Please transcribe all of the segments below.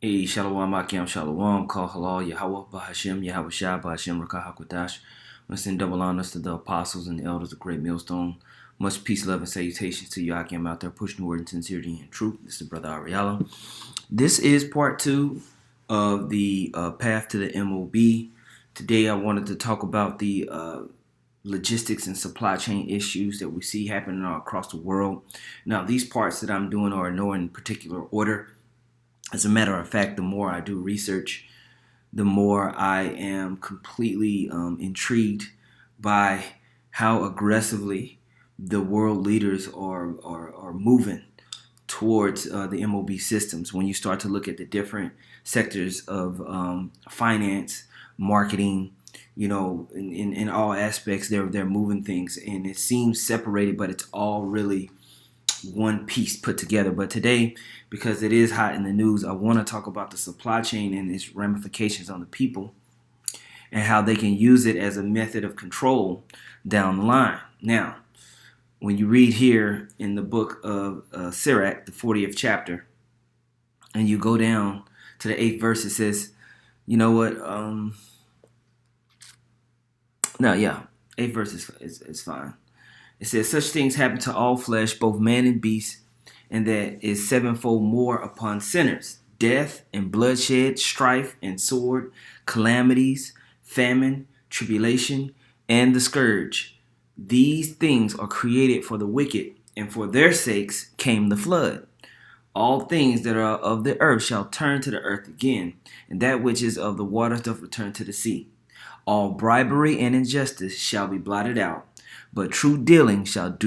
Hey, Shalom, Akim, Shalom, Kal Halal, Yahweh, Bahashim, Yahweh Shai, Bahashim, Rakah HaKodash. I send double honors to the apostles and the elders of Great Millstone. Much peace, love, and salutations to you, Akim, out there pushing the word in sincerity and truth. This is Brother Ariella. This is part two of the path to the M.O.B. Today, I wanted to talk about the logistics and supply chain issues that we see happening all across the world. Now, these parts that I'm doing are no in particular order. As a matter of fact, the more I do research, the more I am completely intrigued by how aggressively the world leaders are moving towards the MOB systems. When you start to look at the different sectors of finance, marketing, in all aspects, they're moving things, and it seems separated, but it's all really one piece put together. But today, because it is hot in the news, I want to talk about the supply chain and its ramifications on the people and how they can use it as a method of control down the line. Now, when you read here in the book of Sirach, the 40th chapter, and you go down to the 8th verse, it says, you know what? No, yeah, 8th verse is fine. It says, such things happen to all flesh, both man and beast, and that is sevenfold more upon sinners. Death and bloodshed, strife and sword, calamities, famine, tribulation, and the scourge. These things are created for the wicked, and for their sakes came the flood. All things that are of the earth shall turn to the earth again, and that which is of the waters doth return to the sea. All bribery and injustice shall be blotted out, but true dealing shall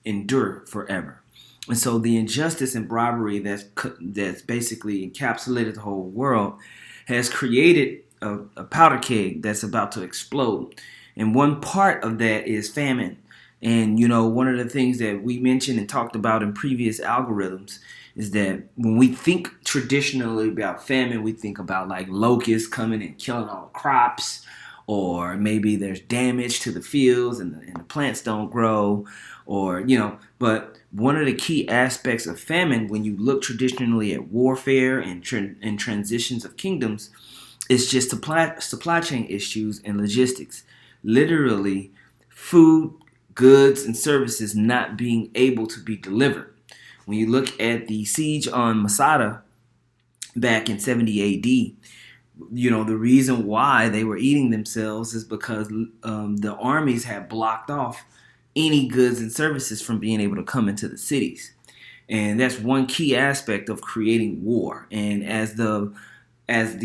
endure forever. And so the injustice and bribery that's basically encapsulated the whole world has created a powder keg that's about to explode. And one part of that is famine. And one of the things that we mentioned and talked about in previous algorithms is that when we think traditionally about famine, we think about like locusts coming and killing all the crops, or maybe there's damage to the fields and the plants don't grow, but one of the key aspects of famine, when you look traditionally at warfare and transitions of kingdoms, is just supply chain issues and logistics. Literally, food, goods, and services not being able to be delivered. When you look at the siege on Masada back in 70 AD, the reason why they were eating themselves is because the armies had blocked off any goods and services from being able to come into the cities. And that's one key aspect of creating war. And as the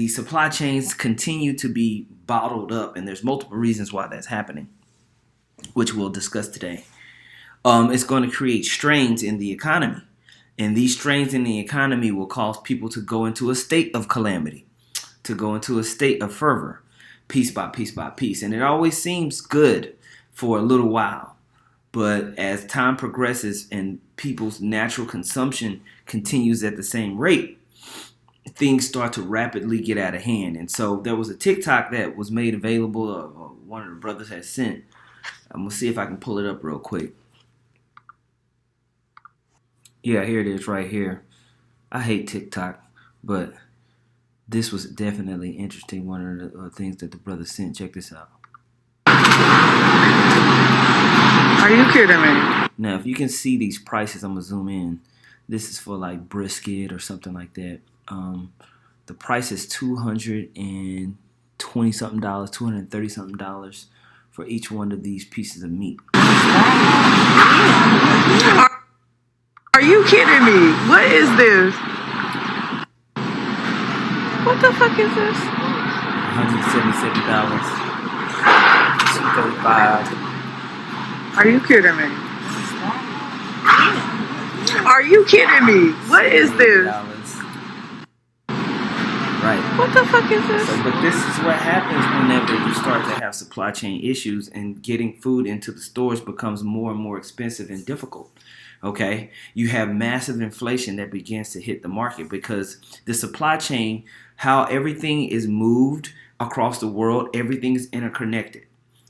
supply chains continue to be bottled up, and there's multiple reasons why that's happening, which we'll discuss today, it's going to create strains in the economy. And these strains in the economy will cause people to go into a state of calamity, to go into a state of fervor, piece by piece by piece. And it always seems good for a little while. But as time progresses and people's natural consumption continues at the same rate, things start to rapidly get out of hand. And so there was a TikTok that was made available, one of the brothers had sent. I'm going to see if I can pull it up real quick. Yeah, here it is right here. I hate TikTok, but this was definitely interesting. One of the things that the brother sent. Check this out. Are you kidding me? Now, if you can see these prices, I'm gonna zoom in. This is for like brisket or something like that. The price is $220 something, $230 something for each one of these pieces of meat. Are you kidding me? What is this? What the fuck is this? $177, $235. Are you kidding me? Are you kidding me? What is this? Right. What the fuck is this? But this is what happens whenever you start to have supply chain issues and getting food into the stores becomes more and more expensive and difficult. Okay, you have massive inflation that begins to hit the market because the supply chain, how everything is moved across the world, everything is interconnected.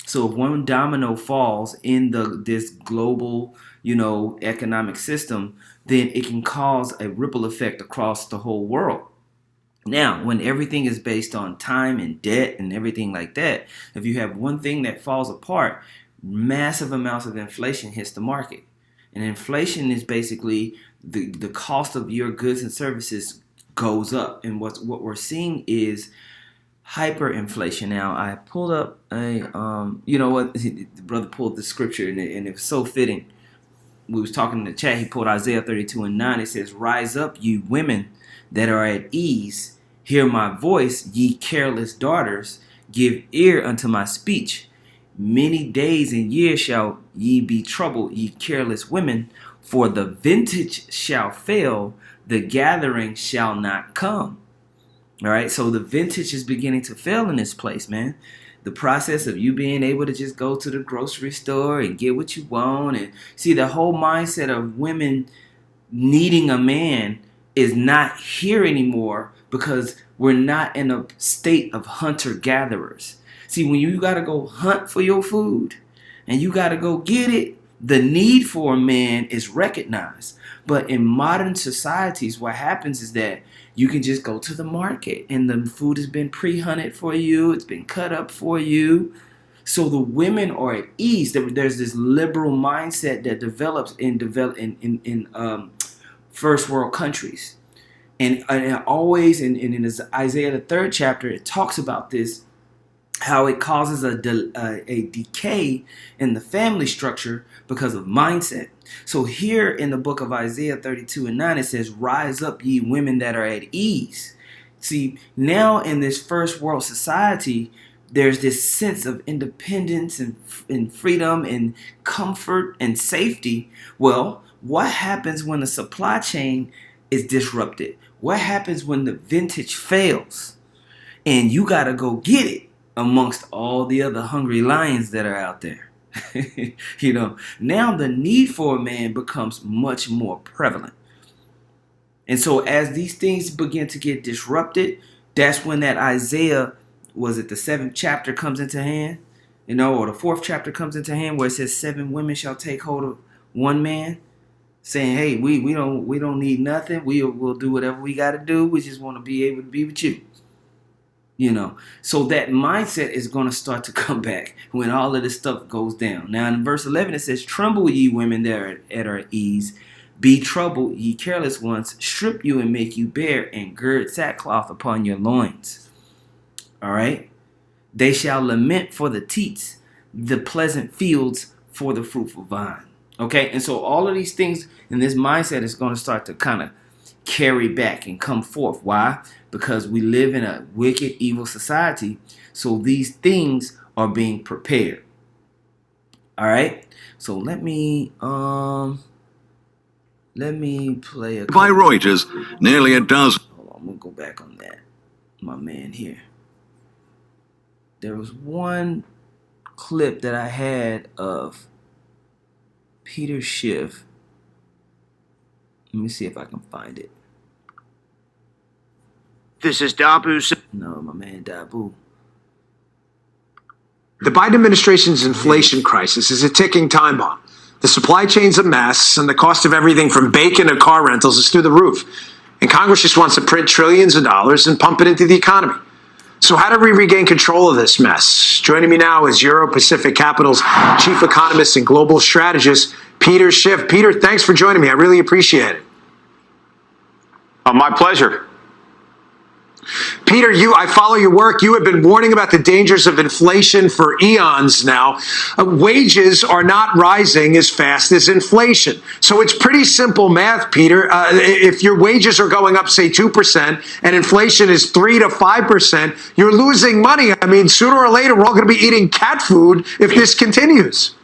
So if one domino falls in this global, economic system, then it can cause a ripple effect across the whole world. Now, when everything is based on time and debt and everything like that, if you have one thing that falls apart, massive amounts of inflation hits the market. And inflation is basically the cost of your goods and services goes up. And what we're seeing is hyperinflation. Now, I pulled up a, you know what, the brother pulled the scripture and it was so fitting. We was talking in the chat, he pulled Isaiah 32:9. It says, "Rise up, you women that are at ease. Hear my voice, ye careless daughters. Give ear unto my speech. Many days and years shall ye be troubled, ye careless women. For the vintage shall fail, the gathering shall not come." All right, so the vintage is beginning to fail in this place, man. The process of you being able to just go to the grocery store and get what you want, and see, the whole mindset of women needing a man is not here anymore because we're not in a state of hunter-gatherers. See, when you got to go hunt for your food and you got to go get it, the need for a man is recognized. But in modern societies, what happens is that you can just go to the market and the food has been pre-hunted for you. It's been cut up for you. So the women are at ease. There's this liberal mindset that develops in first world countries. And always in Isaiah the 3rd chapter, it talks about this, how it causes a decay in the family structure because of mindset. So here in the book of Isaiah 32:9, it says, "Rise up, ye women that are at ease." See, now in this first world society, there's this sense of independence and freedom and comfort and safety. Well, what happens when the supply chain is disrupted? What happens when the vintage fails and you got to go get it amongst all the other hungry lions that are out there? Now the need for a man becomes much more prevalent. And so as these things begin to get disrupted, that's when that Isaiah, was it the 7th chapter comes into hand? Or the 4th chapter comes into hand, where it says 7 women shall take hold of one man, saying, "Hey, we don't need nothing. We'll do whatever we got to do. We just want to be able to be with you." So that mindset is going to start to come back when all of this stuff goes down. Now in verse 11 it says, "Tremble, ye women that are at ease. Be troubled, ye careless ones. Strip you and make you bare, and gird sackcloth upon your loins." All right. "They shall lament for the teats, the pleasant fields for the fruitful vine." Okay. And so all of these things in this mindset is going to start to kind of carry back and come forth. Why? Because we live in a wicked, evil society. So these things are being prepared. All right. So let me play a by Reuters, nearly a dozen. Hold on, I'm gonna go back on that. My man here. There was one clip that I had of Peter Schiff. Let me see if I can find it. This is Dabu. No, my man Dabu. The Biden administration's inflation crisis is a ticking time bomb. The supply chain's a mess, and the cost of everything from bacon to car rentals is through the roof. And Congress just wants to print trillions of dollars and pump it into the economy. So how do we regain control of this mess? Joining me now is Euro Pacific Capital's chief economist and global strategist, Peter Schiff. Peter, thanks for joining me. I really appreciate it. My pleasure. Peter, I follow your work. You have been warning about the dangers of inflation for eons now. Wages are not rising as fast as inflation. So it's pretty simple math, Peter. If your wages are going up, say 2%, and inflation is 3 to 5%, you're losing money. I mean, sooner or later, we're all going to be eating cat food if this continues.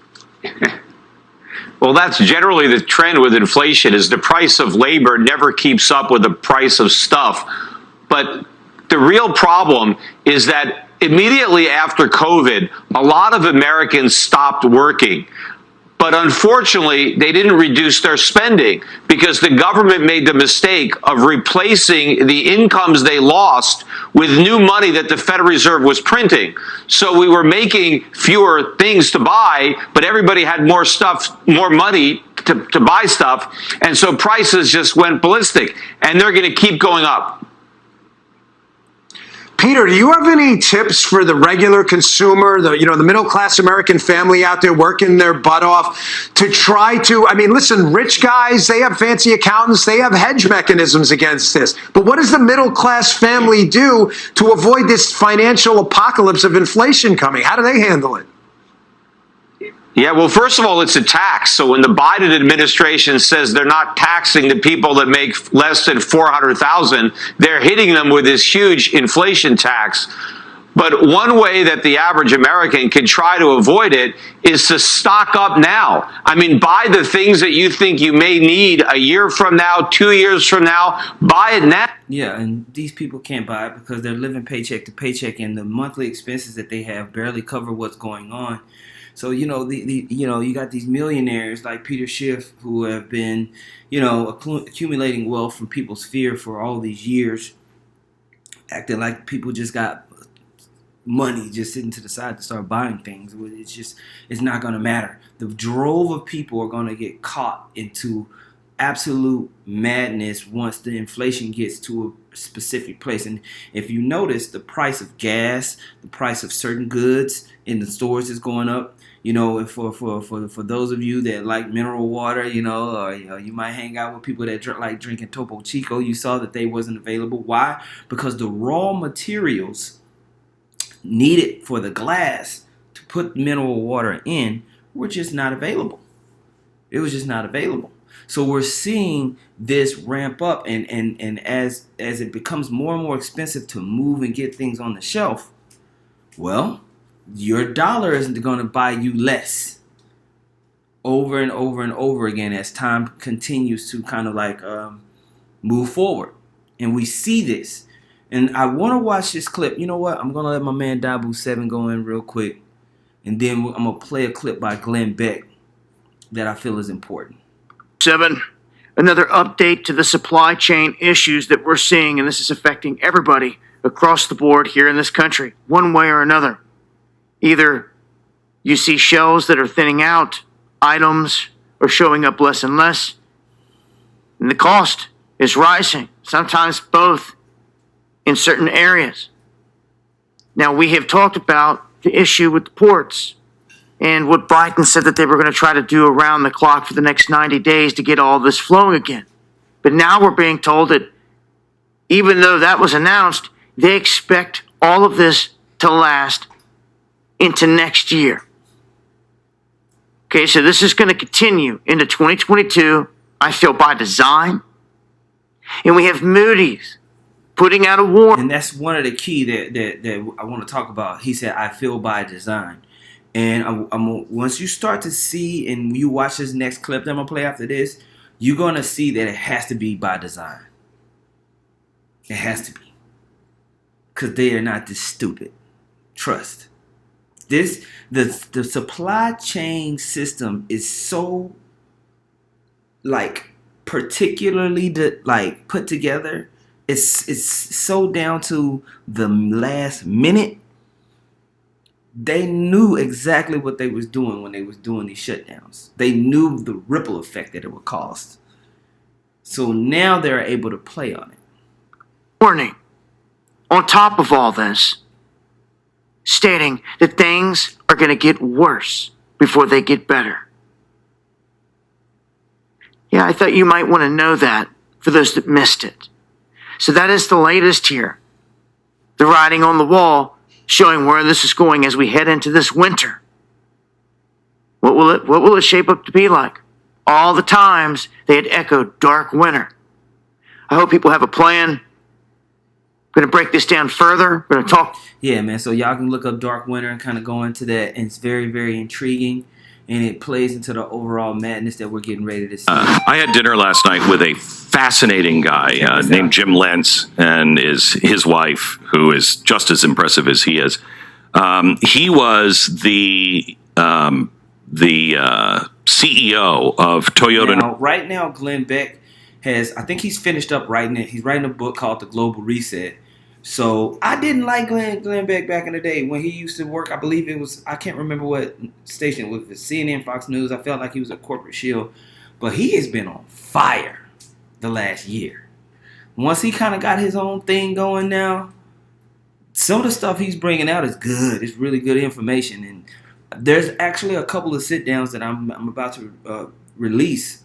Well, that's generally the trend with inflation, is the price of labor never keeps up with the price of stuff. But the real problem is that immediately after COVID, a lot of Americans stopped working. But unfortunately, they didn't reduce their spending because the government made the mistake of replacing the incomes they lost with new money that the Federal Reserve was printing. So we were making fewer things to buy, but everybody had more stuff, more money to buy stuff. And so prices just went ballistic, and they're going to keep going up. Peter, do you have any tips for the regular consumer, the middle-class American family out there working their butt off to try to, I mean, listen, rich guys, they have fancy accountants, they have hedge mechanisms against this. But what does the middle-class family do to avoid this financial apocalypse of inflation coming? How do they handle it? Yeah, well, first of all, it's a tax. So when the Biden administration says they're not taxing the people that make less than $400,000, they're hitting them with this huge inflation tax. But one way that the average American can try to avoid it is to stock up now. I mean, buy the things that you think you may need a year from now, 2 years from now. Buy it now. Yeah, and these people can't buy it because they're living paycheck to paycheck, and the monthly expenses that they have barely cover what's going on. So, you got these millionaires like Peter Schiff who have been, accumulating wealth from people's fear for all these years, acting like people just got money just sitting to the side to start buying things. It's not going to matter. The drove of people are going to get caught into absolute madness once the inflation gets to a specific place. And if you notice, the price of gas, the price of certain goods in the stores is going up. For those of you that like mineral water, or you might hang out with people that like drinking Topo Chico, you saw that they wasn't available. Why? Because the raw materials needed for the glass to put mineral water in were just not available. It was just not available. So we're seeing this ramp up, and as it becomes more and more expensive to move and get things on the shelf, well, your dollar isn't going to buy you less over and over and over again as time continues to kind of like move forward. And we see this. And I want to watch this clip. You know what? I'm going to let my man Dabu7 go in real quick. And then I'm going to play a clip by Glenn Beck that I feel is important. 7, another update to the supply chain issues that we're seeing, and this is affecting everybody across the board here in this country, one way or another. Either you see shelves that are thinning out, items are showing up less and less, and the cost is rising, sometimes both in certain areas. Now, we have talked about the issue with the ports and what Biden said that they were going to try to do around the clock for the next 90 days to get all this flowing again. But now we're being told that even though that was announced, they expect all of this to last into next year. Okay, so this is going to continue into 2022, I feel by design. And we have Moody's putting out a warning. And that's one of the key that I want to talk about. He said, I feel by design. And once you start to see and you watch this next clip that I'm going to play after this, you're going to see that it has to be by design. It has to be. Because they are not this stupid. Trust. The supply chain system is so particularly put together. It's so down to the last minute. They knew exactly what they was doing when they was doing these shutdowns. They knew the ripple effect that it would cause. So now they're able to play on it. Warning. On top of all this, stating that things are going to get worse before they get better. Yeah, I thought you might want to know that for those that missed it. So that is the latest here. The writing on the wall showing where this is going as we head into this winter. What will it shape up to be like? All the times they had echoed dark winter. I hope people have a plan. Going to break this down further. We're going to talk. Yeah, man. So y'all can look up Dark Winter and kind of go into that. And it's very, very intriguing. And it plays into the overall madness that we're getting ready to see. I had dinner last night with a fascinating guy named Jim Lentz and his wife, who is just as impressive as he is. He was the CEO of Toyota. Now, right now, Glenn Beck I think he's finished up writing it. He's writing a book called The Global Reset. So I didn't like Glenn Beck back in the day when he used to work. I believe it was, I can't remember what station it was, CNN, Fox News. I felt like he was a corporate shield. But he has been on fire the last year. Once he kind of got his own thing going now, some of the stuff he's bringing out is good. It's really good information, and there's actually a couple of sit downs that I'm about to release,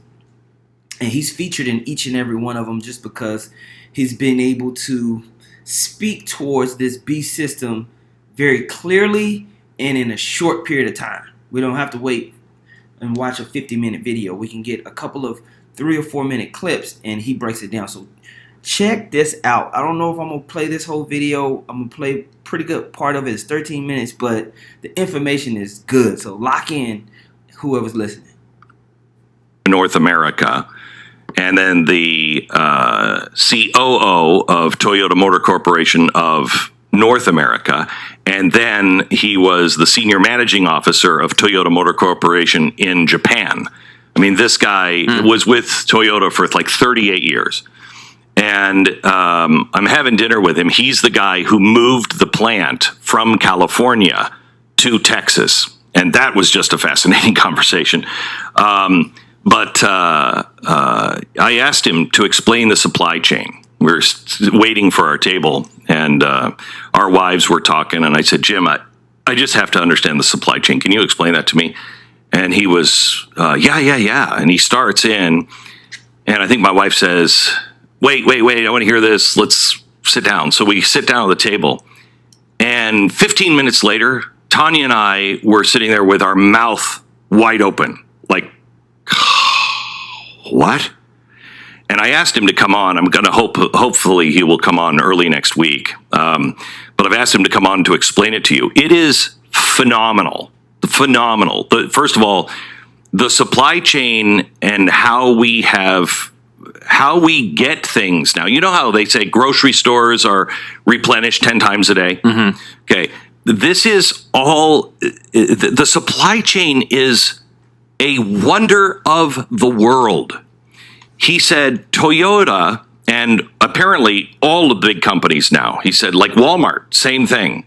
and he's featured in each and every one of them just because he's been able to speak towards this beast system very clearly and in a short period of time. We don't have to wait and watch a 50-minute video. We can get a couple of 3 or 4 minute clips, and he breaks it down. So check this out. I don't know if I'm going to play this whole video. I'm going to play pretty good part of it. It's 13 minutes, but the information is good. So lock in, whoever's listening. North America, and then the COO of Toyota Motor Corporation of North America, and then he was the senior managing officer of Toyota Motor Corporation in Japan. I mean, this guy was with Toyota for like 38 years. And I'm having dinner with him. He's the guy who moved the plant from California to Texas. And that was just a fascinating conversation. But I asked him to explain the supply chain. We were waiting for our table, and our wives were talking. And I said, Jim, I just have to understand the supply chain. Can you explain that to me? And he was, yeah. And he starts in, and I think my wife says, wait, I want to hear this. Let's sit down. So we sit down at the table. And 15 minutes later, Tanya and I were sitting there with our mouth wide open, like, what? And I asked him to come on. I'm going to hopefully he will come on early next week. But I've asked him to come on to explain it to you. It is phenomenal. First of all, the supply chain and how we get things now. You know how they say grocery stores are replenished 10 times a day? Mm-hmm. Okay. This is all, the supply chain is a wonder of the world. He said Toyota, and apparently all the big companies now, he said, like Walmart, same thing.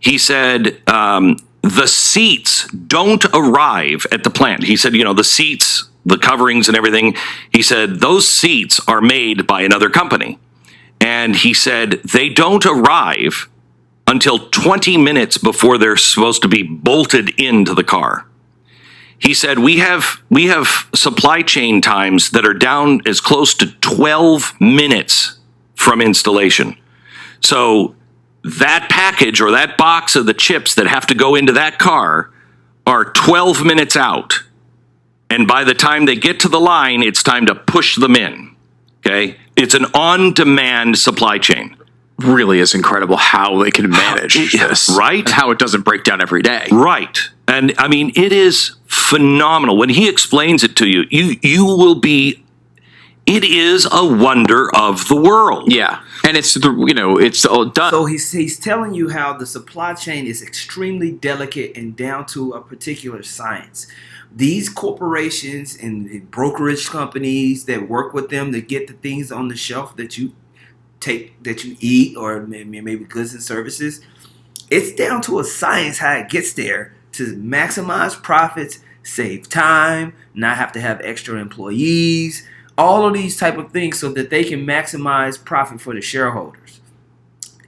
He said the seats don't arrive at the plant. He said, the seats, the coverings and everything, he said those seats are made by another company. And he said they don't arrive until 20 minutes before they're supposed to be bolted into the car. He said, we have supply chain times that are down as close to 12 minutes from installation. So that package or that box of the chips that have to go into that car are 12 minutes out. And by the time they get to the line, it's time to push them in. Okay? It's an on-demand supply chain. Really is incredible how they can manage this. Right? And how it doesn't break down every day. Right. And I mean, it is phenomenal. When he explains it to you, you will be, it is a wonder of the world. Yeah. And it's all done. So he's telling you how the supply chain is extremely delicate and down to a particular science. These corporations and brokerage companies that work with them to get the things on the shelf that you eat, or maybe goods and services, it's down to a science how it gets there to maximize profits, save time, not have to have extra employees, all of these type of things so that they can maximize profit for the shareholders.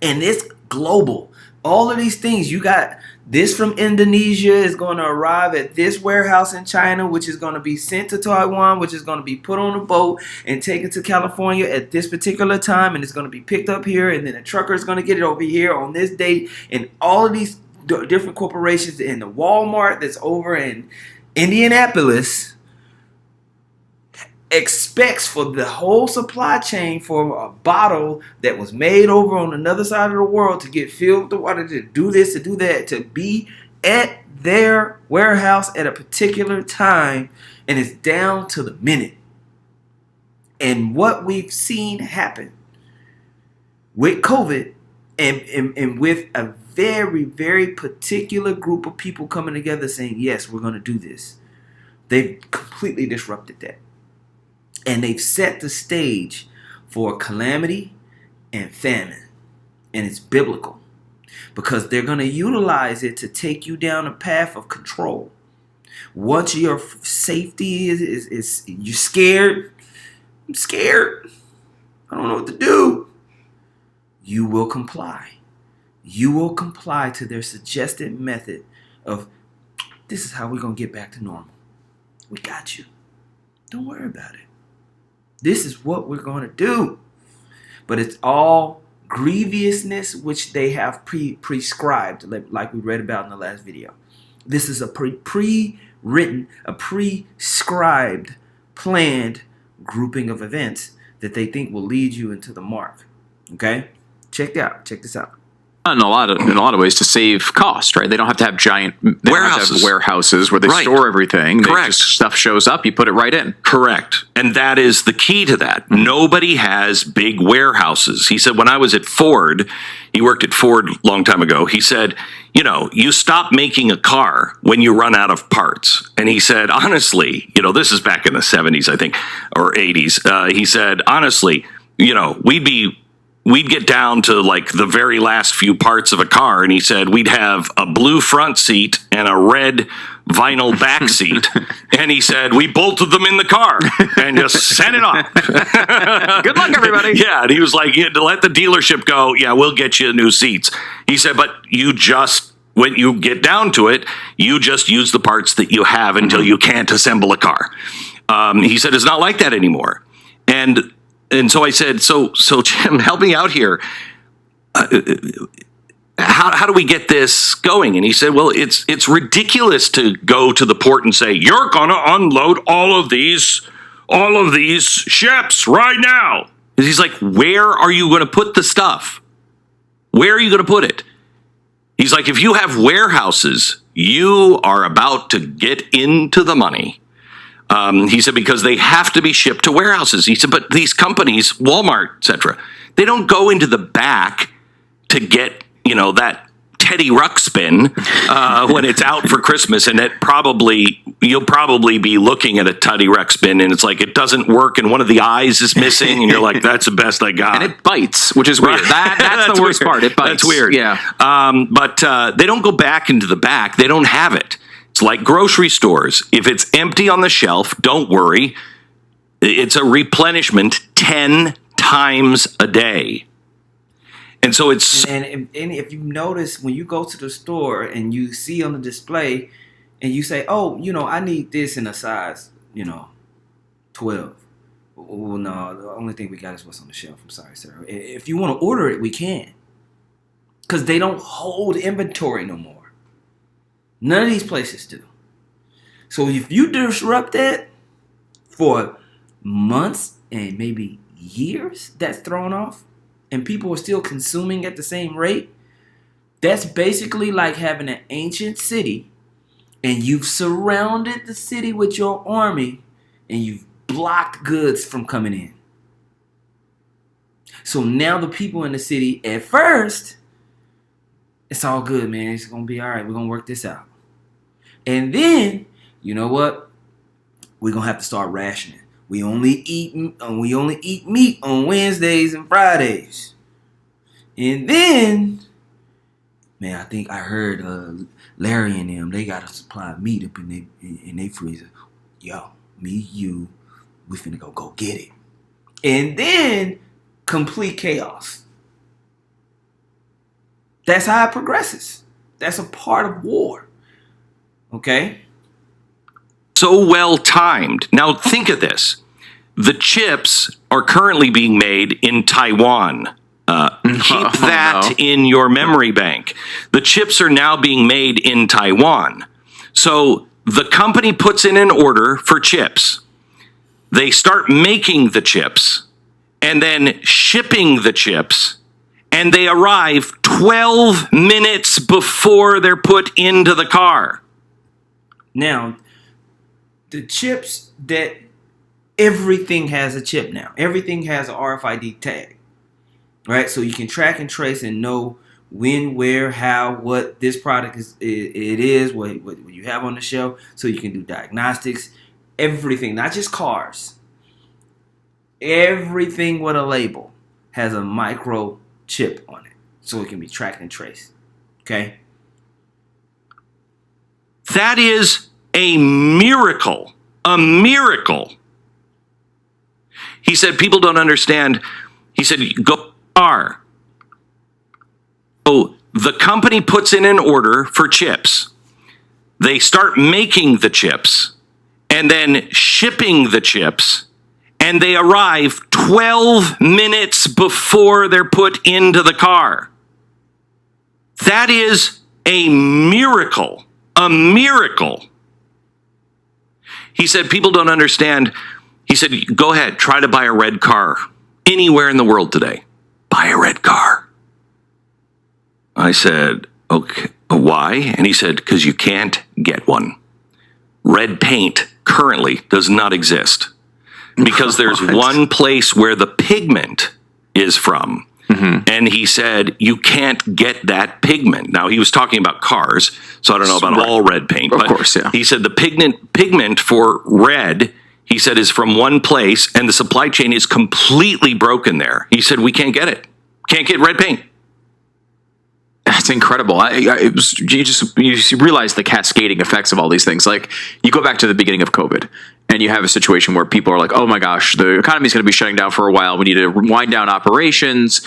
And it's global. All of these things, you got this from Indonesia is going to arrive at this warehouse in China, which is going to be sent to Taiwan, which is going to be put on a boat and taken to California at this particular time, and it's going to be picked up here, and then a trucker is going to get it over here on this date. And all of these different corporations, and the Walmart that's over in Indianapolis expects for the whole supply chain for a bottle that was made over on another side of the world to get filled with the water, to do this, to do that, to be at their warehouse at a particular time, and it's down to the minute. And what we've seen happen with COVID and with a very, very particular group of people coming together saying, yes, we're going to do this, they've completely disrupted that. And they've set the stage for calamity and famine. And it's biblical. Because they're going to utilize it to take you down a path of control. Once your safety is you're scared. I'm scared. I don't know what to do. You will comply. you will comply to their suggested method of, this is how we're going to get back to normal. We got you. Don't worry about it. This is what we're going to do. But it's all grievousness which they have prescribed, like we read about in the last video. This is a pre-written, a prescribed, planned grouping of events that they think will lead you into the mark. Okay? Check this out. In a lot of ways to save cost, right? They don't have to have giant warehouses where they store everything. Correct. Stuff shows up, you put it right in. Correct. And that is the key to that. Nobody has big warehouses. He said, when I was at Ford, he worked at Ford a long time ago. He said, you stop making a car when you run out of parts. And he said, honestly, this is back in the 70s, I think, or 80s. He said, honestly, we'd get down to like the very last few parts of a car, and he said we'd have a blue front seat and a red vinyl back seat, and he said we bolted them in the car and just sent it off. Good luck, everybody. Yeah, and he was like, to let the dealership go, yeah, we'll get you new seats. He said, but when you get down to it, you just use the parts that you have until you can't assemble a car. He said it's not like that anymore. And so I said, so Jim, help me out here. How do we get this going? And he said, well, it's ridiculous to go to the port and say, you're going to unload all of these ships right now. And he's like, where are you going to put the stuff? Where are you going to put it? He's like, if you have warehouses, you are about to get into the money. He said, because they have to be shipped to warehouses. He said, but these companies, Walmart, etc., they don't go into the back to get, that Teddy Ruxpin when it's out for Christmas. And you'll probably be looking at a Teddy Ruxpin and it's like, it doesn't work and one of the eyes is missing. And you're like, that's the best I got. And it bites, which is weird. That's the worst part. It bites. That's weird. Yeah. But they don't go back into the back. They don't have it. It's like grocery stores. If it's empty on the shelf, don't worry. It's a replenishment 10 times a day. And so it's... And if you notice, when you go to the store and you see on the display and you say, oh, I need this in a size, 12. Well, no, the only thing we got is what's on the shelf. I'm sorry, sir. If you want to order it, we can. Because they don't hold inventory no more. None of these places do. So if you disrupt that for months and maybe years, that's thrown off, and people are still consuming at the same rate, that's basically like having an ancient city and you've surrounded the city with your army and you've blocked goods from coming in. So now the people in the city, at first, it's all good, man. It's going to be all right. We're going to work this out. And then, you know what? We're going to have to start rationing. We only eat meat on Wednesdays and Fridays. And then, man, I think I heard Larry and them, they got a supply of meat up in their freezer. Yo, me, you, we finna go get it. And then, complete chaos. That's how it progresses. That's a part of war. Okay? So well timed. Now think of this. The chips are currently being made in Taiwan. Keep that in your memory bank. The chips are now being made in Taiwan. So the company puts in an order for chips. They start making the chips and then shipping the chips, and they arrive 12 minutes before they're put into the car. Now, the chips that everything has a chip now. Everything has an RFID tag, right? So you can track and trace and know when, where, how, what this product is. It is what you have on the shelf. So you can do diagnostics, everything, not just cars. Everything with a label has a microchip on it, so it can be tracked and traced. Okay. That is a miracle. A miracle. He said, people don't understand. He said, go car. So The company puts in an order for chips. They start making the chips and then shipping the chips, and they arrive 12 minutes before they're put into the car. That is a miracle. A miracle. He said, people don't understand. He said, go ahead, try to buy a red car anywhere in the world today. Buy a red car. I said, okay, why? And he said, because you can't get one. Red paint currently does not exist because there's one place where the pigment is from. Mm-hmm. And he said, you can't get that pigment. Now, he was talking about cars, so I don't know about all red paint. Of course, yeah. He said the pigment for red, he said, is from one place, and the supply chain is completely broken there. He said, we can't get it. Can't get red paint. That's incredible. You realize the cascading effects of all these things. Like, you go back to the beginning of COVID, and you have a situation where people are like, oh my gosh, the economy is going to be shutting down for a while. We need to wind down operations.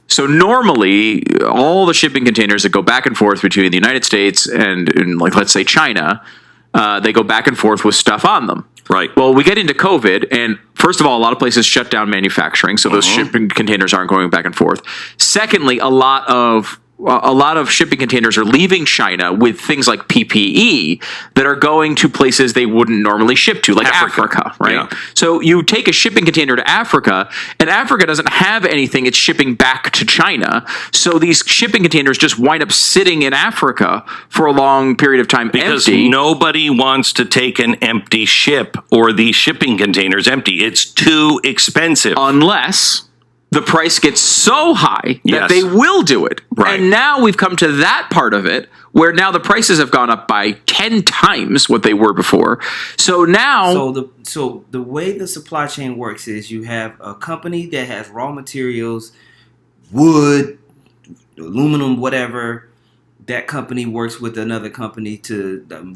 So normally, all the shipping containers that go back and forth between the United States and like, let's say China, they go back and forth with stuff on them. Right. Well, we get into COVID, and first of all, a lot of places shut down manufacturing, so those shipping containers aren't going back and forth. Secondly, a lot of shipping containers are leaving China with things like PPE that are going to places they wouldn't normally ship to, like Africa, right? Yeah. So you take a shipping container to Africa, and Africa doesn't have anything it's shipping back to China. So these shipping containers just wind up sitting in Africa for a long period of time because empty. Nobody wants to take an empty ship or these shipping containers empty. It's too expensive. Unless the price gets so high that they will do it. Right. And now we've come to that part of it where now the prices have gone up by 10 times what they were before. So now... So the way the supply chain works is you have a company that has raw materials, wood, aluminum, whatever. That company works with another company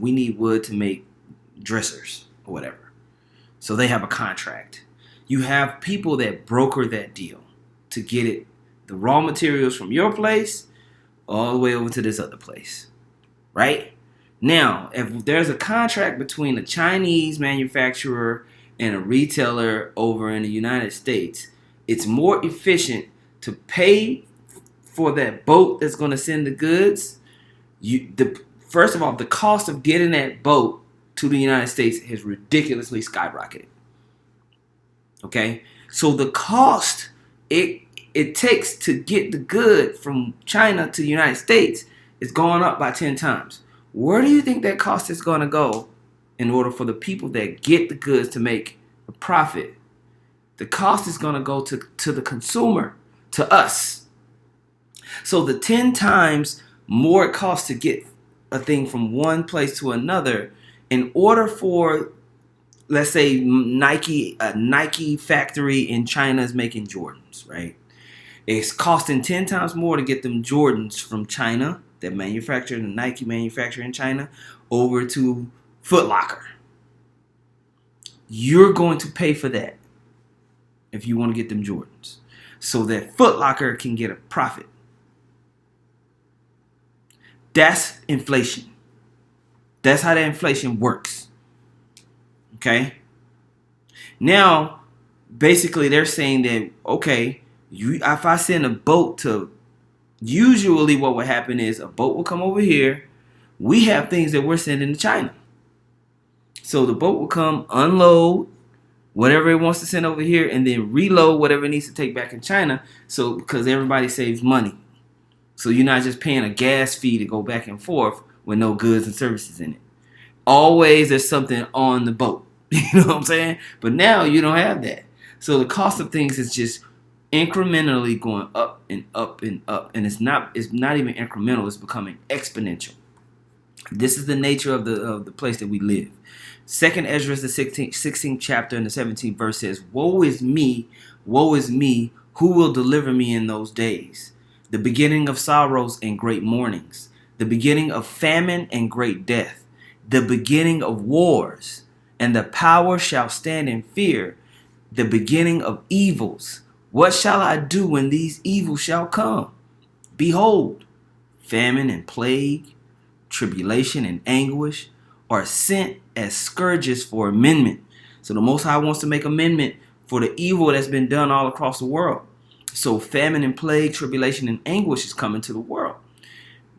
we need wood to make dressers or whatever. So they have a contract. You have people that broker that deal to get the raw materials from your place all the way over to this other place, right? Now, if there's a contract between a Chinese manufacturer and a retailer over in the United States, it's more efficient to pay for that boat that's going to send the goods. First of all, the cost of getting that boat to the United States has ridiculously skyrocketed. Okay, so the cost it takes to get the good from China to the United States is going up by 10 times. Where do you think that cost is going to go in order for the people that get the goods to make a profit? The cost is going to go to the consumer, to us. So the 10 times more it costs to get a thing from one place to another, in order for, let's say, a Nike factory in China is making Jordans, right? It's costing 10 times more to get them Jordans from China, that manufacturer, the Nike manufacturer in China, over to Foot Locker. You're going to pay for that if you want to get them Jordans, so that Foot Locker can get a profit. That's inflation. That's how that inflation works. Okay? Now, basically, they're saying that, okay, if I send a boat to, usually what would happen is a boat will come over here. We have things that we're sending to China. So the boat will come, unload whatever it wants to send over here, and then reload whatever it needs to take back in China. So, because everybody saves money. So you're not just paying a gas fee to go back and forth with no goods and services in it. Always there's something on the boat. You know what I'm saying? But now you don't have that. So the cost of things is just incrementally going up and up and up. And it's not even incremental, it's becoming exponential. This is the nature of the place that we live. Second Ezra, the 16th chapter and the 17th verse says, woe is me, who will deliver me in those days? The beginning of sorrows and great mournings, the beginning of famine and great death, the beginning of wars, and the power shall stand in fear, the beginning of evils. What shall I do when these evils shall come? Behold, famine and plague, tribulation and anguish are sent as scourges for amendment. So the Most High wants to make amendment for the evil that's been done all across the world. So famine and plague, tribulation and anguish is coming to the world.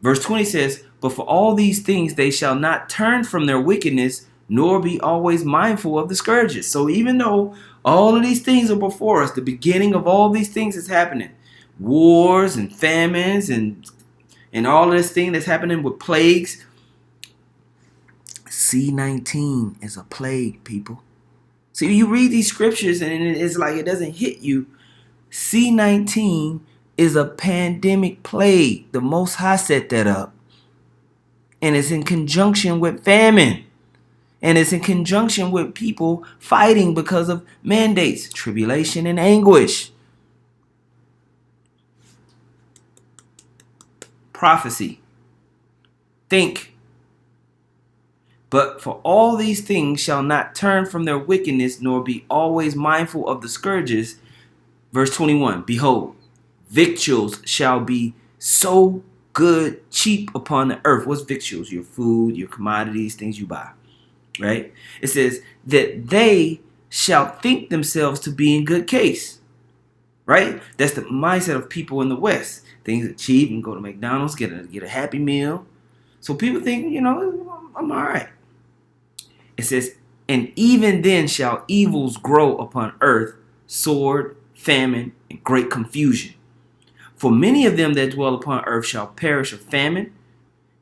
Verse 20 says, but for all these things they shall not turn from their wickedness, nor be always mindful of the scourges. So even though all of these things are before us, the beginning of all these things is happening. Wars and famines and all of this thing that's happening with plagues. C-19 is a plague, people. See, you read these scriptures and it's like it doesn't hit you. C-19 is a pandemic plague. The Most High set that up. And it's in conjunction with famine. And it's in conjunction with people fighting because of mandates, tribulation, and anguish. Prophecy. Think. But for all these things shall not turn from their wickedness, nor be always mindful of the scourges. Verse 21, behold, victuals shall be so good, cheap upon the earth. What's victuals? Your food, your commodities, things you buy. Right? It says that they shall think themselves to be in good case. Right? That's the mindset of people in the West. Things are cheap and go to McDonald's, get a Happy Meal. So people think, I'm all right. It says, and even then shall evils grow upon earth, sword, famine, and great confusion. For many of them that dwell upon earth shall perish of famine,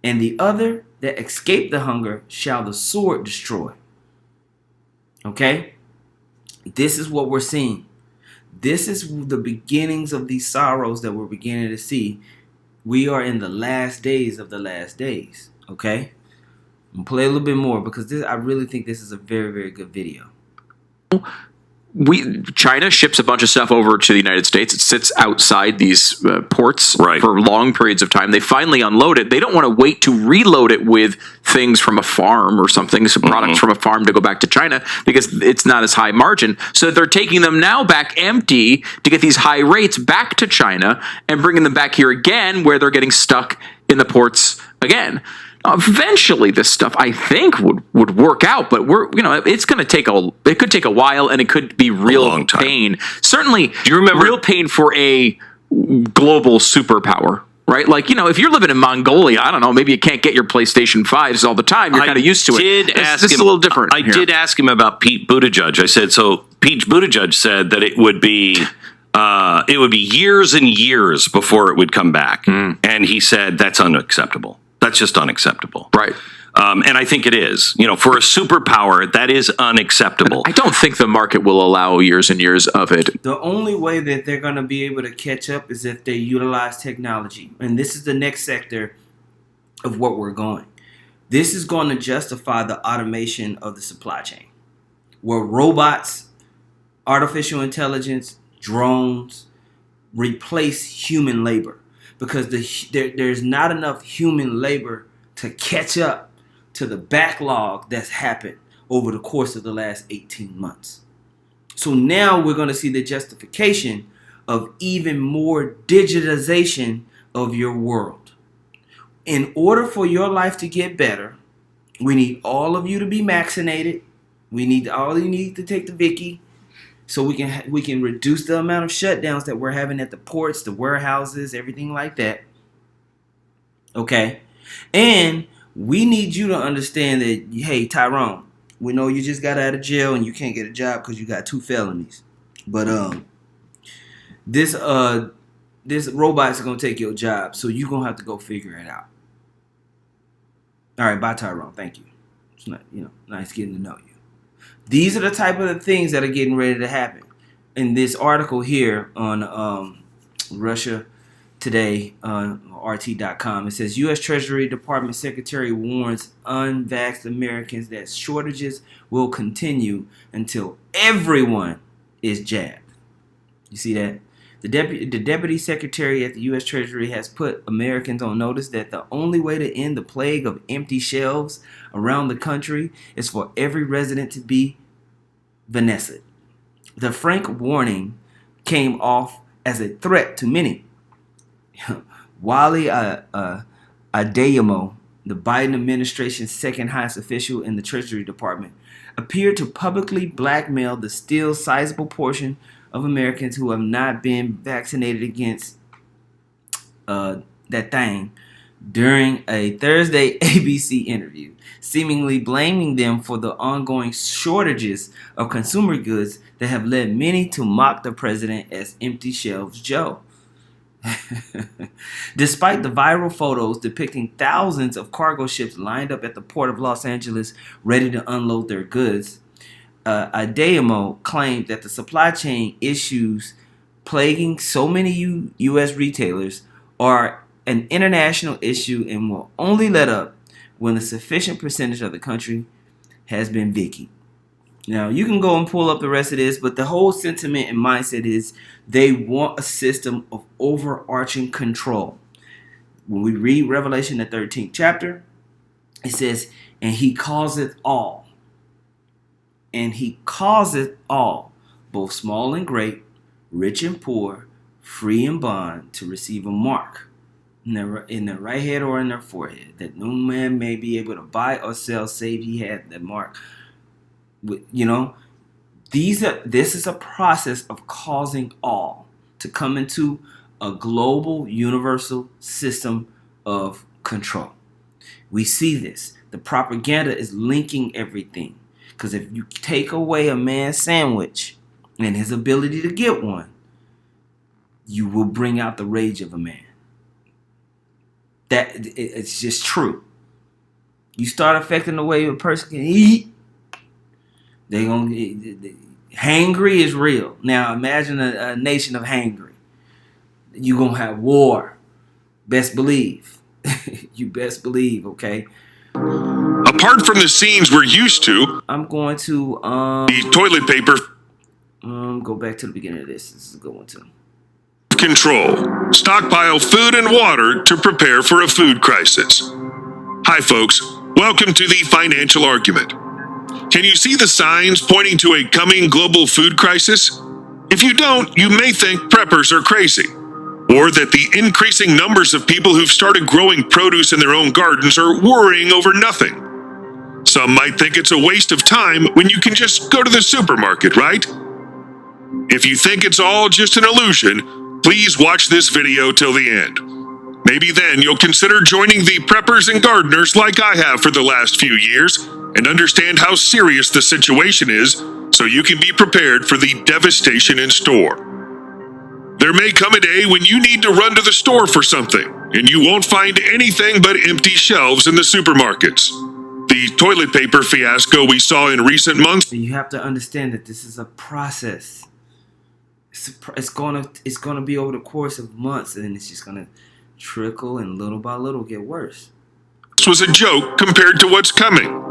and the other that escape the hunger shall the sword destroy. Okay? This is what we're seeing. This is the beginnings of these sorrows that we're beginning to see. We are in the last days of the last days. Okay? I'm going to play a little bit more because I really think this is a very, very good video. China ships a bunch of stuff over to the United States. It sits outside these ports for long periods of time. They finally unload it. They don't want to wait to reload it with things from a farm or something, some products from a farm to go back to China because it's not as high margin. So they're taking them now back empty to get these high rates back to China and bringing them back here again where they're getting stuck in the ports again. Eventually, this stuff I think would work out, but it's going to take it could take a while, and it could be real pain. Certainly, do you remember real pain for a global superpower, right? Like if you're living in Mongolia, I don't know, maybe you can't get your PlayStation 5s all the time. You're kind of used to it. This is a little different. I did ask him about Pete Buttigieg. I said, so Pete Buttigieg said that it would be years and years before it would come back, and he said that's unacceptable. That's just unacceptable. Right. And I think it is. For a superpower, that is unacceptable. I don't think the market will allow years and years of it. The only way that they're going to be able to catch up is if they utilize technology. And this is the next sector of what we're going. This is going to justify the automation of the supply chain, where robots, artificial intelligence, drones replace human labor. Because there's not enough human labor to catch up to the backlog that's happened over the course of the last 18 months. So now we're going to see the justification of even more digitization of your world. In order for your life to get better, we need all of you to be vaccinated. We need all you need to take the Vicky. So we can reduce the amount of shutdowns that we're having at the ports, the warehouses, everything like that. Okay? And we need you to understand that, hey, Tyrone, we know you just got out of jail and you can't get a job because you got 2 felonies. But this robot's going to take your job, so you're going to have to go figure it out. All right, bye, Tyrone. Thank you. It's not, nice getting to know you. These are the type of things that are getting ready to happen. In this article here on Russia Today, RT.com, it says U.S. Treasury Department Secretary warns unvaxxed Americans that shortages will continue until everyone is jabbed. You see that? The Deputy Secretary at the U.S. Treasury has put Americans on notice that the only way to end the plague of empty shelves around the country is for every resident to be vaccinated. The frank warning came off as a threat to many. Wally Adeyemo, the Biden administration's second highest official in the Treasury Department, appeared to publicly blackmail the still sizable portion of Americans who have not been vaccinated against that thing during a Thursday ABC interview, seemingly blaming them for the ongoing shortages of consumer goods that have led many to mock the president as empty shelves Joe. Despite the viral photos depicting thousands of cargo ships lined up at the port of Los Angeles ready to unload their goods, Adeyemo claimed that the supply chain issues plaguing so many U.S. retailers are an international issue and will only let up when a sufficient percentage of the country has been vacated. Now, you can go and pull up the rest of this, but the whole sentiment and mindset is they want a system of overarching control. When we read Revelation, the 13th chapter, it says, and he causeth all. And he causeth all, both small and great, rich and poor, free and bond, to receive a mark in their right hand or in their forehead, that no man may be able to buy or sell save he had the mark. You know, this is a process of causing all to come into a global universal system of control. We see this. The propaganda is linking everything. Because if you take away a man's sandwich and his ability to get one, you will bring out the rage of a man. It's just true. You start affecting the way a person can eat, they gonna hangry is real. Now imagine a nation of hangry. You gonna have war. Best believe. You best believe. Okay. Apart from the scenes we're used to, I'm going to the toilet paper go back to the beginning of this. This is a good one too. Control. Stockpile food and water to prepare for a food crisis. Hi folks, welcome to the Financial Argument. Can you see the signs pointing to a coming global food crisis? If you don't, you may think preppers are crazy, or that the increasing numbers of people who've started growing produce in their own gardens are worrying over nothing. Some might think it's a waste of time when you can just go to the supermarket, right? If you think it's all just an illusion, please watch this video till the end. Maybe then you'll consider joining the preppers and gardeners like I have for the last few years and understand how serious the situation is so you can be prepared for the devastation in store. There may come a day when you need to run to the store for something and you won't find anything but empty shelves in the supermarkets. The toilet paper fiasco we saw in recent months. You have to understand that this is a process. It's gonna be over the course of months, and it's just gonna trickle and little by little get worse. This was a joke compared to what's coming.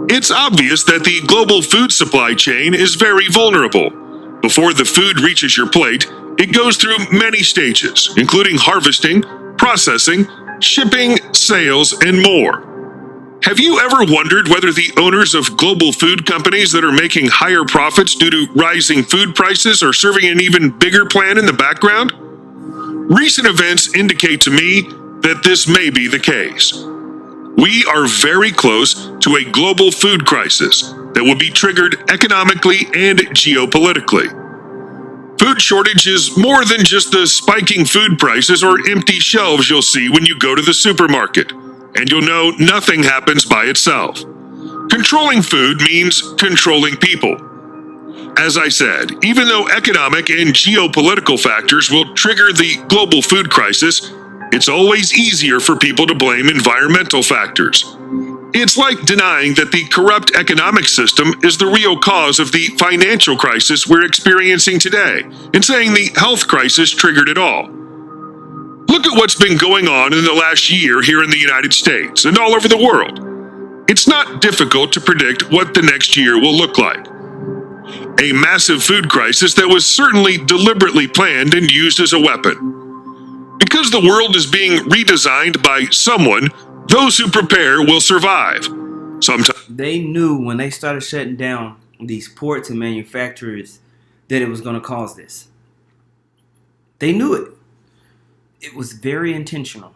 It's obvious that the global food supply chain is very vulnerable. Before the food reaches your plate, it goes through many stages, including harvesting, processing, shipping, sales, and more. Have you ever wondered whether the owners of global food companies that are making higher profits due to rising food prices are serving an even bigger plan in the background? Recent events indicate to me that this may be the case. We are very close to a global food crisis that will be triggered economically and geopolitically. Food shortage is more than just the spiking food prices or empty shelves you'll see when you go to the supermarket, and you'll know nothing happens by itself. Controlling food means controlling people. As I said, even though economic and geopolitical factors will trigger the global food crisis, it's always easier for people to blame environmental factors. It's like denying that the corrupt economic system is the real cause of the financial crisis we're experiencing today, and saying the health crisis triggered it all. Look at what's been going on in the last year here in the United States and all over the world. It's not difficult to predict what the next year will look like. A massive food crisis that was certainly deliberately planned and used as a weapon. Because the world is being redesigned by someone, those who prepare will survive. Sometimes they knew when they started shutting down these ports and manufacturers that it was going to cause this. They knew it. It was very intentional.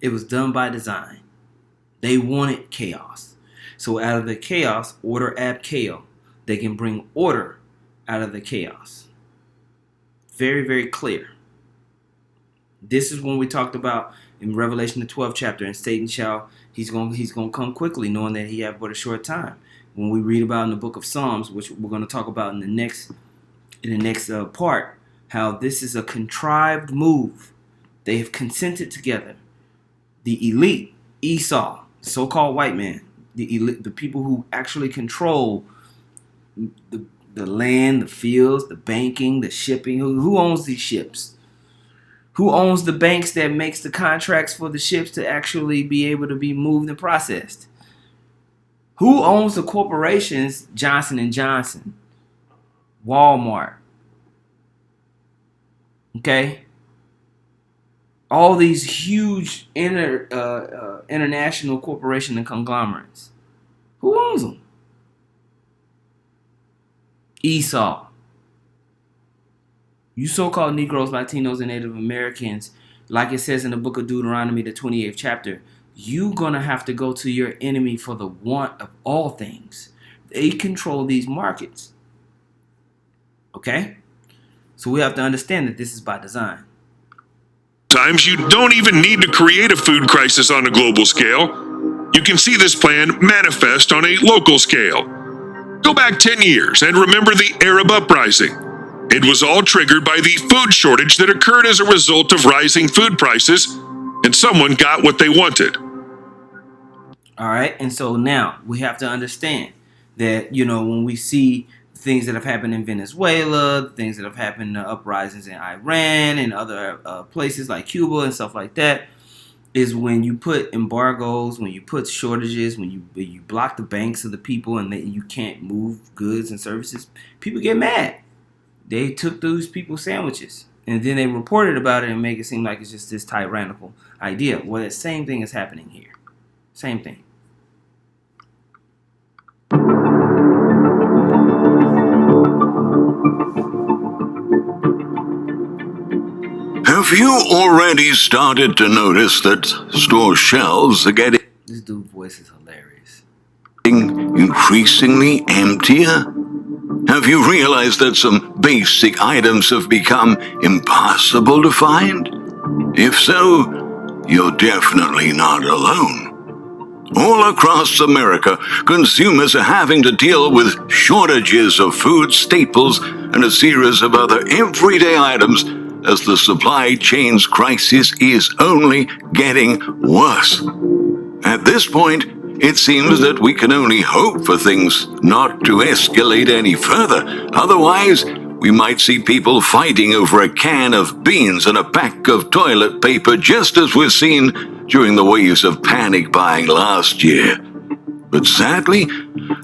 It was done by design. They wanted chaos. So out of the chaos, order ab chaos. They can bring order out of the chaos. Very, very clear. This is when we talked about in Revelation the 12th chapter, and Satan he's gonna come quickly, knowing that he have but a short time. When we read about in the book of Psalms, which we're going to talk about in the next part, how this is a contrived move. They have consented together. The elite, Esau, so-called white man, the elite, the people who actually control the land, the fields, the banking, the shipping. Who owns these ships? Who owns the banks that makes the contracts for the ships to actually be able to be moved and processed? Who owns the corporations? Johnson & Johnson, Walmart, okay? All these huge international corporation and conglomerates. Who owns them? Esau. You so-called Negroes, Latinos, and Native Americans, like it says in the book of Deuteronomy, the 28th chapter, you're going to have to go to your enemy for the want of all things. They control these markets. Okay? So we have to understand that this is by design. Times you don't even need to create a food crisis on a global scale. You can see this plan manifest on a local scale. Go back 10 years and remember the Arab uprising. It was all triggered by the food shortage that occurred as a result of rising food prices, and someone got what they wanted. All right, and so now we have to understand that, when we see things that have happened in Venezuela, things that have happened, uprisings in Iran and other places like Cuba and stuff like that, is when you put embargoes, when you put shortages, when you block the banks of the people and that you can't move goods and services, people get mad. They took those people's sandwiches and then they reported about it and make it seem like it's just this tyrannical idea. Well, the same thing is happening here. Same thing. Have you already started to notice that store shelves are getting This dude's voice is hilarious. increasingly emptier? Have you realized that some basic items have become impossible to find? If so, you're definitely not alone. All across America, consumers are having to deal with shortages of food staples and a series of other everyday items as the supply chain's crisis is only getting worse. At this point, it seems that we can only hope for things not to escalate any further. Otherwise, we might see people fighting over a can of beans and a pack of toilet paper, just as we've seen during the waves of panic buying last year. But sadly,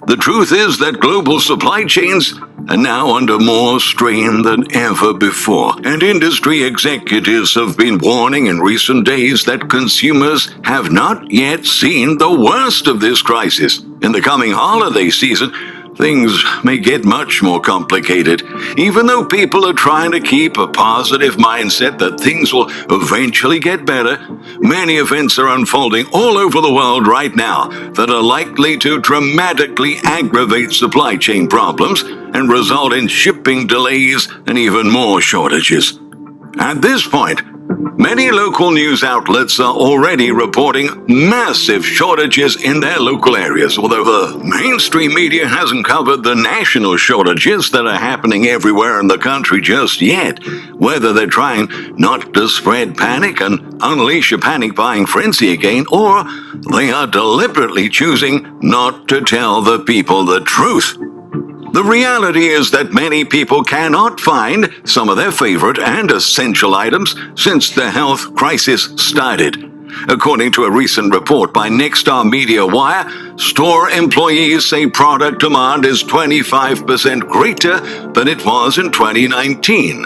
the truth is that global supply chains are now under more strain than ever before, and industry executives have been warning in recent days that consumers have not yet seen the worst of this crisis. In the coming holiday season, things may get much more complicated. Even though people are trying to keep a positive mindset that things will eventually get better, many events are unfolding all over the world right now that are likely to dramatically aggravate supply chain problems and result in shipping delays and even more shortages. At this point, many local news outlets are already reporting massive shortages in their local areas, although the mainstream media hasn't covered the national shortages that are happening everywhere in the country just yet. Whether they're trying not to spread panic and unleash a panic buying frenzy again, or they are deliberately choosing not to tell the people the truth. The reality is that many people cannot find some of their favorite and essential items since the health crisis started. According to a recent report by Nexstar Media Wire, store employees say product demand is 25% greater than it was in 2019.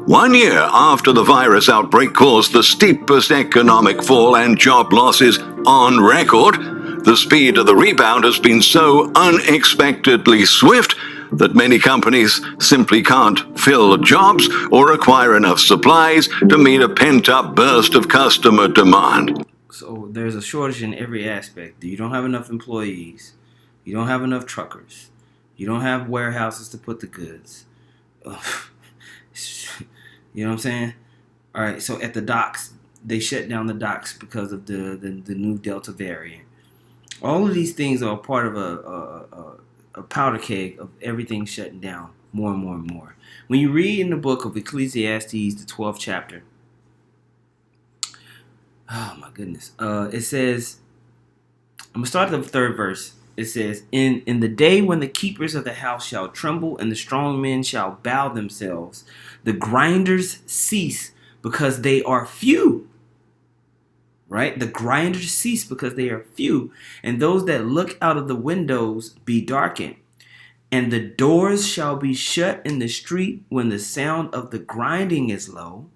1 year after the virus outbreak caused the steepest economic fall and job losses on record, the speed of the rebound has been so unexpectedly swift that many companies simply can't fill jobs or acquire enough supplies to meet a pent-up burst of customer demand. So there's a shortage in every aspect. You don't have enough employees. You don't have enough truckers. You don't have warehouses to put the goods. You know what I'm saying? All right. So at the docks, they shut down the docks because of the new Delta variant. All of these things are part of a powder keg of everything shutting down more and more and more. When you read in the book of Ecclesiastes, the 12th chapter, oh my goodness, it says, I'm going to start at the third verse. It says, in the day when the keepers of the house shall tremble and the strong men shall bow themselves, the grinders cease because they are few. Right? The grinders cease because they are few, and those that look out of the windows be darkened. And the doors shall be shut in the street when the sound of the grinding is low.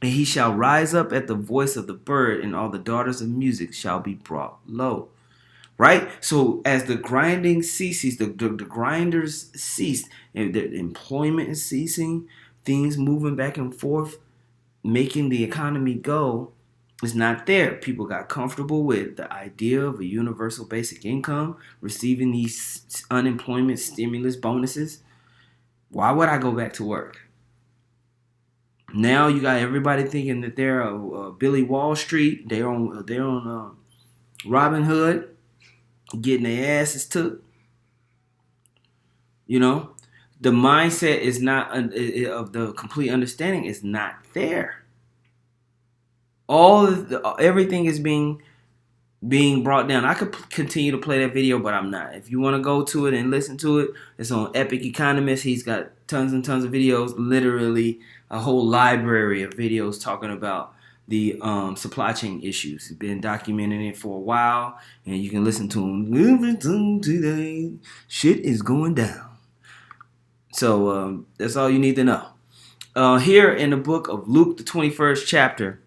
And he shall rise up at the voice of the bird, and all the daughters of music shall be brought low. Right? So as the grinding ceases, the grinders cease, and the employment is ceasing, things moving back and forth, making the economy go, is not there. People got comfortable with the idea of a universal basic income, receiving these unemployment stimulus bonuses. Why would I go back to work? Now you got everybody thinking that they're Billy Wall Street. They're on Robin Hood, getting their asses took. You know, the mindset is not of the complete understanding is not there. Everything is being brought down. I could continue to play that video, but I'm not. If you want to go to it and listen to it, it's on Epic Economist. He's got tons and tons of videos, literally a whole library of videos talking about the supply chain issues. He's been documenting it for a while, and you can listen to him. Today, shit is going down. So that's all you need to know. Here in the book of Luke, the 21st chapter,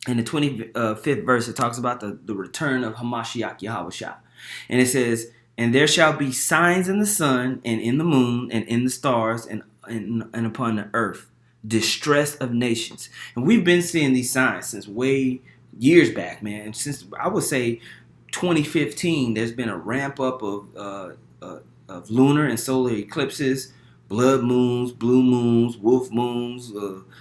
in the 25th verse, it talks about the return of Hamashiach Yahushua. And it says, and there shall be signs in the sun and in the moon and in the stars and upon the earth, distress of nations. And we've been seeing these signs since way years back, man. Since I would say 2015, there's been a ramp up of lunar and solar eclipses, blood moons, blue moons, wolf moons,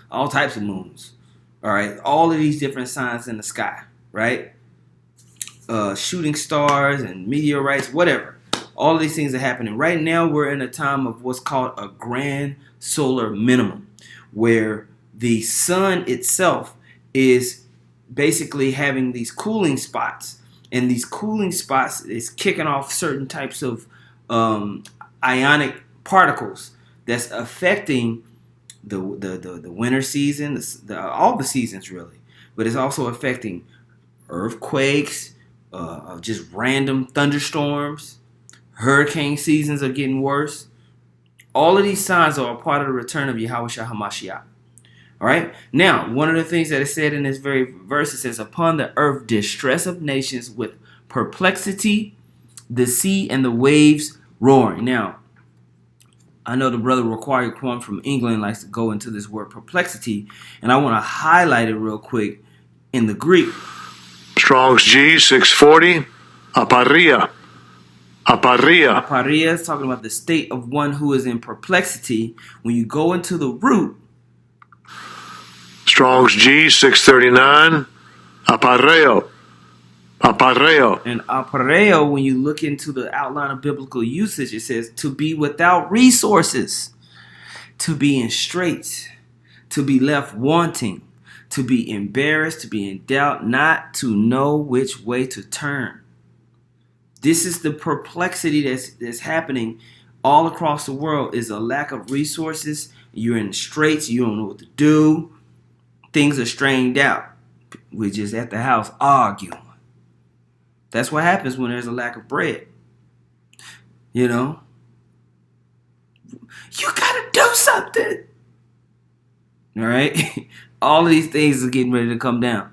all types of moons. All right, all of these different signs in the sky, right? Shooting stars and meteorites, whatever. All of these things are happening. Right now, we're in a time of what's called a grand solar minimum, where the sun itself is basically having these cooling spots. And these cooling spots is kicking off certain types of ionic particles that's affecting the winter season, all the seasons really, but it's also affecting earthquakes, just random thunderstorms. Hurricane seasons are getting worse. All of these signs are a part of the return of Yahushua HaMashiach. All right. Now, one of the things that is said in this very verse, it says, "Upon the earth distress of nations with perplexity, the sea and the waves roaring." Now, I know the brother Required Kwam from England likes to go into this word perplexity, and I want to highlight it real quick in the Greek. Strong's G 640, aparia. Aparia. Aparia is talking about the state of one who is in perplexity. When you go into the root. Strong's G 639, apareo. Apareo. And apareo, when you look into the outline of biblical usage, it says to be without resources, to be in straits, to be left wanting, to be embarrassed, to be in doubt, not to know which way to turn. This is the perplexity that's happening all across the world, is a lack of resources. You're in straits, you don't know what to do. Things are strained out. We're just at the house arguing. That's what happens when there's a lack of bread. You know? You gotta do something. All right? All of these things are getting ready to come down.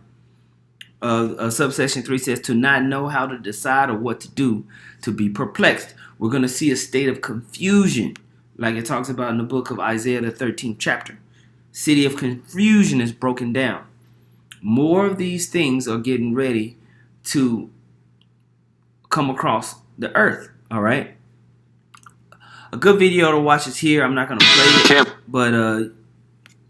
Subsection 3 says to not know how to decide or what to do, to be perplexed. We're going to see a state of confusion, like it talks about in the book of Isaiah, the 13th chapter. City of confusion is broken down. More of these things are getting ready to come across the earth. All right. A good video to watch is here. I'm not going to play it, but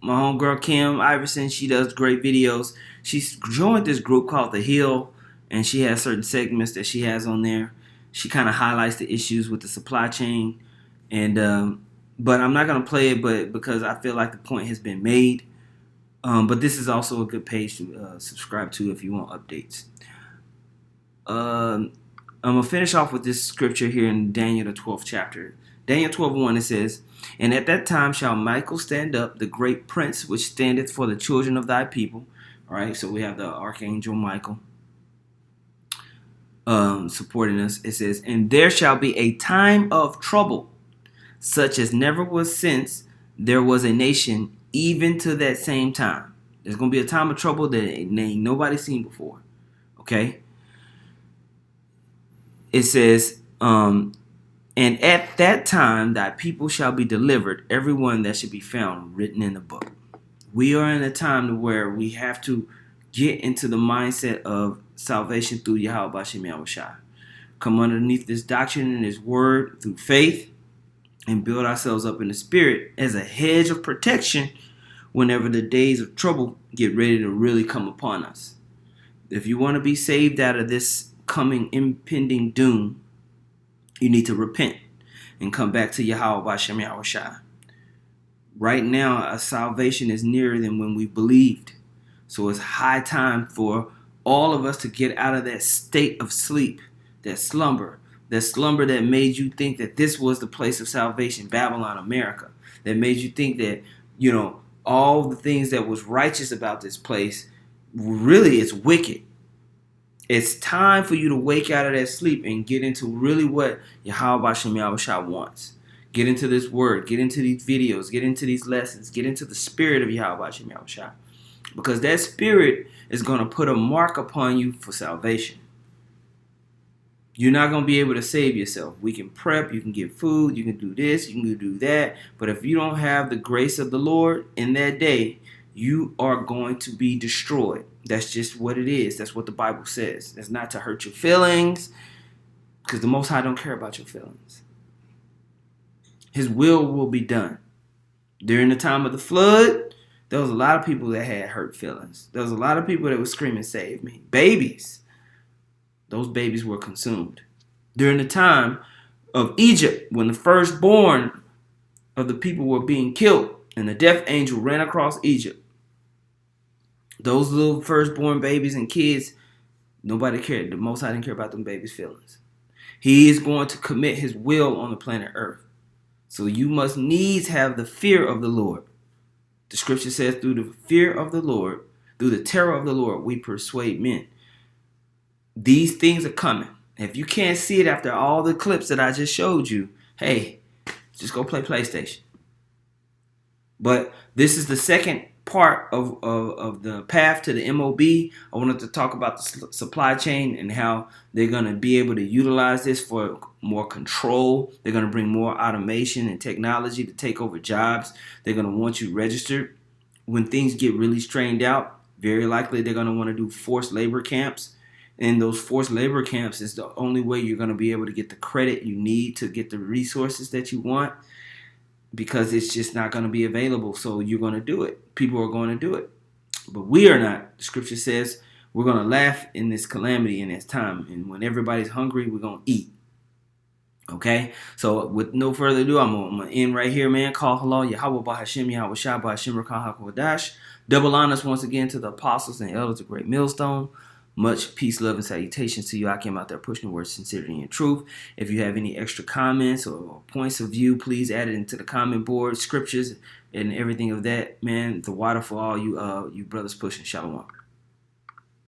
my homegirl Kim Iverson, she does great videos. She's joined this group called The Hill, and she has certain segments that she has on there. She kind of highlights the issues with the supply chain, and but I'm not going to play it, but because I feel like the point has been made. But this is also a good page to subscribe to if you want updates. I'm going to finish off with this scripture here in Daniel, the 12th chapter. Daniel 12:1, it says, "And at that time shall Michael stand up, the great prince, which standeth for the children of thy people." All right, so we have the archangel Michael supporting us. It says, "And there shall be a time of trouble, such as never was since there was a nation, even to that same time." There's going to be a time of trouble that ain't nobody seen before. Okay? It says, "And at that time thy people shall be delivered, every one that should be found written in the book." We are in a time where we have to get into the mindset of salvation through Yahweh Bashem Yahushua. Come underneath this doctrine and his word through faith and build ourselves up in the spirit as a hedge of protection whenever the days of trouble get ready to really come upon us. If you want to be saved out of this coming impending doom, you need to repent and come back to Yahweh Bashem Yahushua. Right now, our salvation is nearer than when we believed. So it's high time for all of us to get out of that state of sleep, that slumber that made you think that this was the place of salvation, Babylon, America, that made you think that, all the things that was righteous about this place, really it's wicked. It's time for you to wake out of that sleep and get into really what Yahweh Bashem Yahushua wants. Get into this word, get into these videos, get into these lessons, get into the spirit of Yahweh Bashem Yahushua. Because that spirit is going to put a mark upon you for salvation. You're not going to be able to save yourself. We can prep, you can get food, you can do this, you can do that. But if you don't have the grace of the Lord in that day, you are going to be destroyed. That's just what it is. That's what the Bible says. It's not to hurt your feelings, because the Most High don't care about your feelings. His will be done. During the time of the flood, there was a lot of people that had hurt feelings. There was a lot of people that were screaming, "Save me." Babies. Those babies were consumed. During the time of Egypt, when the firstborn of the people were being killed and the death angel ran across Egypt, those little firstborn babies and kids, nobody cared. The Most High didn't care about them babies' feelings. He is going to commit his will on the planet Earth. So you must needs have the fear of the Lord. The scripture says, through the fear of the Lord, through the terror of the Lord, we persuade men. These things are coming. If you can't see it after all the clips that I just showed you, hey, just go play PlayStation. But this is the second part of the path to the M.O.B. I wanted to talk about the supply chain and how they're going to be able to utilize this for more control. They're going to bring more automation and technology to take over jobs. They're going to want you registered. When things get really strained out, very likely they're going to want to do forced labor camps. And those forced labor camps is the only way you're going to be able to get the credit you need to get the resources that you want, because it's just not going to be available. So you're going to do it. People are going to do it. But we are not. The scripture says we're going to laugh in this calamity in this time. And when everybody's hungry, we're going to eat. Okay? So with no further ado, I'm going to end right here, man. Call halal Yahweh Bahashim Yahweh Shah Bahashim Rakah HaKodash. Double honors once again to the apostles and elders of Great Millstone. Much peace, love, and salutations to you. I came out there pushing the word sincerity and truth. If you have any extra comments or points of view, please add it into the comment board, scriptures, and everything of that. Man, the water for all you brothers pushing. Shalom.